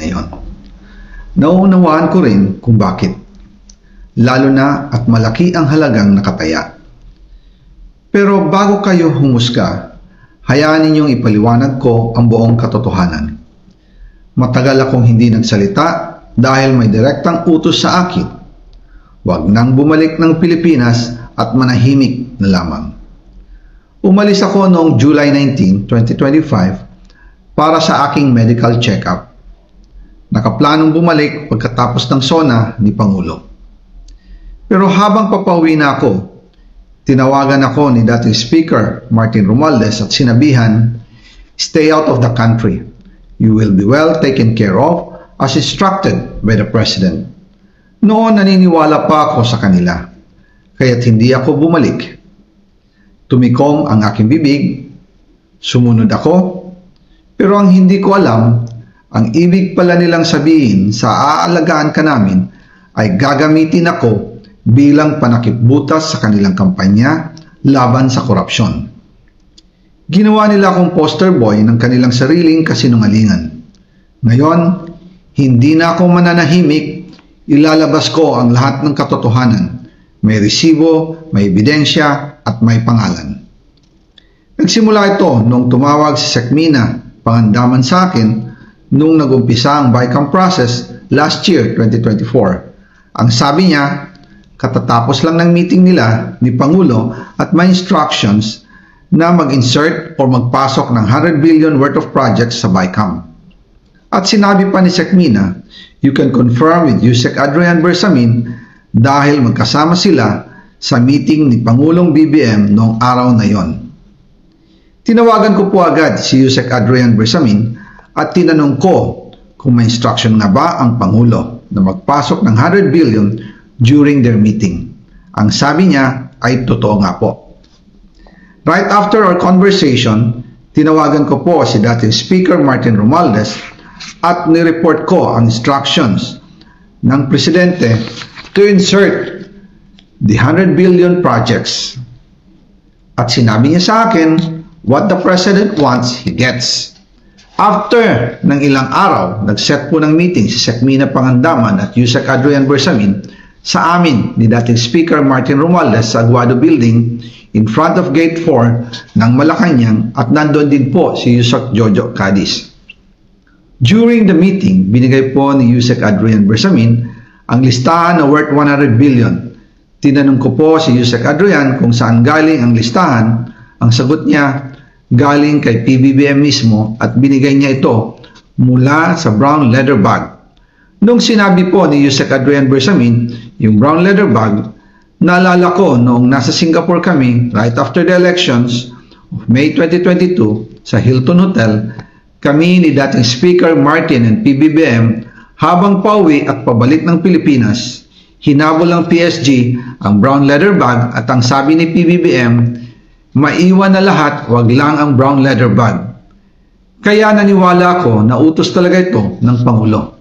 ngayon. Nauunawaan ko rin kung bakit, lalo na at malaki ang halagang nakataya. Pero bago kayo humusga, hayaan ninyong ipaliwanag ko ang buong katotohanan. Matagal akong hindi nagsalita dahil may direktang utos sa akin. Huwag nang bumalik ng Pilipinas at manahimik na lamang. Umalis ako noong July 19, 2025 para sa aking medical check-up. Nakaplanong bumalik pagkatapos ng SONA ni Pangulo. Pero habang papauwi na ako, tinawagan ako ni dating Speaker Martin Romualdez at sinabihan, "Stay out of the country. You will be well taken care of as instructed by the President." Noon naniniwala pa ako sa kanila, kaya't hindi ako bumalik. Tumikom ang aking bibig, sumunod ako, pero ang hindi ko alam, ang ibig pala nilang sabihin sa aalagaan ka namin ay gagamitin ako bilang panakipbutas sa kanilang kampanya laban sa korupsyon. Ginawa nila akong poster boy ng kanilang sariling kasinungalingan. Ngayon, hindi na ako mananahimik, ilalabas ko ang lahat ng katotohanan. May resibo, may ebidensya, at may pangalan. Nagsimula ito nung tumawag si Sekmina Pangandaman sa akin nung nag-umpisa ang BICAM process last year, 2024. Ang sabi niya, katatapos lang ng meeting nila ni Pangulo at may instructions na mag-insert o magpasok ng 100 billion worth of projects sa BICAM. At sinabi pa ni Sekmina, you can confirm with Yusek Adrian Bersamin dahil magkasama sila sa meeting ni Pangulong BBM noong araw na yon. Tinawagan ko po agad si Yusek Adrian Bersamin at tinanong ko kung may instruction nga ba ang Pangulo na magpasok ng 100 billion during their meeting. Ang sabi niya ay totoo nga po. Right after our conversation, tinawagan ko po si dating Speaker Martin Romualdez at nireport ko ang instructions ng Presidente to insert the 100 billion projects. At sinabi niya sa akin, what the President wants, he gets. After ng ilang araw, nag-set po ng meeting si Sekmina Pangandaman at Yusek Adrian Bersamin sa amin ni dating Speaker Martin Romualdez sa Aguado Building in front of Gate 4 ng Malacanang at nandun din po si Yusek Jojo Cadiz. During the meeting, binigay po ni Yusek Adrian Bersamin ang listahan na worth 100 billion. Tinanong ko po si Yusek Adrian kung saan galing ang listahan. Ang sagot niya, galing kay PBBM mismo at binigay niya ito mula sa brown leather bag. Nung sinabi po ni Yusek Adrian Bersamin yung brown leather bag, naalala ko noong nasa Singapore kami right after the elections of May 2022 sa Hilton Hotel, kami ni dating Speaker Martin and PBBM habang pauwi at pabalik ng Pilipinas, hinabol ng PSG ang brown leather bag at ang sabi ni PBBM, maiwan na lahat, wag lang ang brown leather bag. Kaya naniwala ko na utos talaga ito ng Pangulo.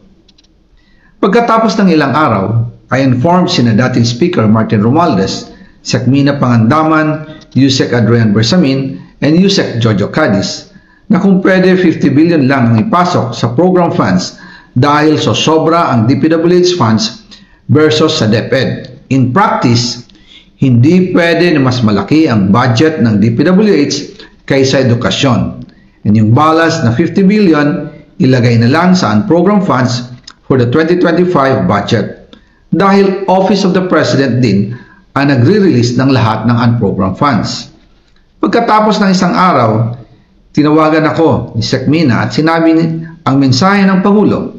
Pagkatapos ng ilang araw, I informed sina dating Speaker Martin Romualdez, Sekmina Pangandaman, Yusek Adrian Bersamin, and Yusek Jojo Cadiz na kung pwede 50 billion lang ang ipasok sa program funds dahil so sobra ang DPWH funds versus sa DepEd. In practice, hindi pwede na mas malaki ang budget ng DPWH kaysa edukasyon. And yung balance na 50 billion, ilagay na lang sa unprogrammed funds for the 2025 budget. Dahil Office of the President din ang nagre-release ng lahat ng unprogrammed funds. Pagkatapos ng isang araw, tinawagan ako ni Sekmina at sinabi ang mensahe ng Pangulo.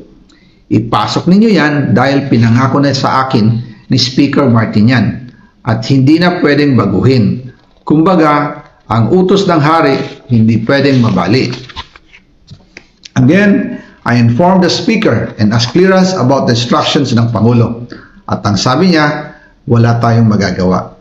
Ipasok ninyo yan dahil pinangako na sa akin ni Speaker Martin yan at hindi na pwedeng baguhin. Kumbaga, ang utos ng hari hindi pwedeng mabali. Again, I informed the Speaker and asked clearance about the instructions ng Pangulo. At ang sabi niya, wala tayong magagawa.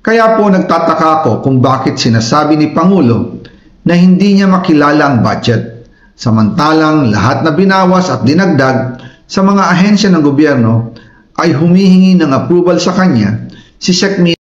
Kaya po nagtataka ako kung bakit sinasabi ni Pangulo na hindi niya makilala ang budget, samantalang lahat na binawas at dinagdag sa mga ahensya ng gobyerno ay humihingi ng approval sa kanya si Sekmina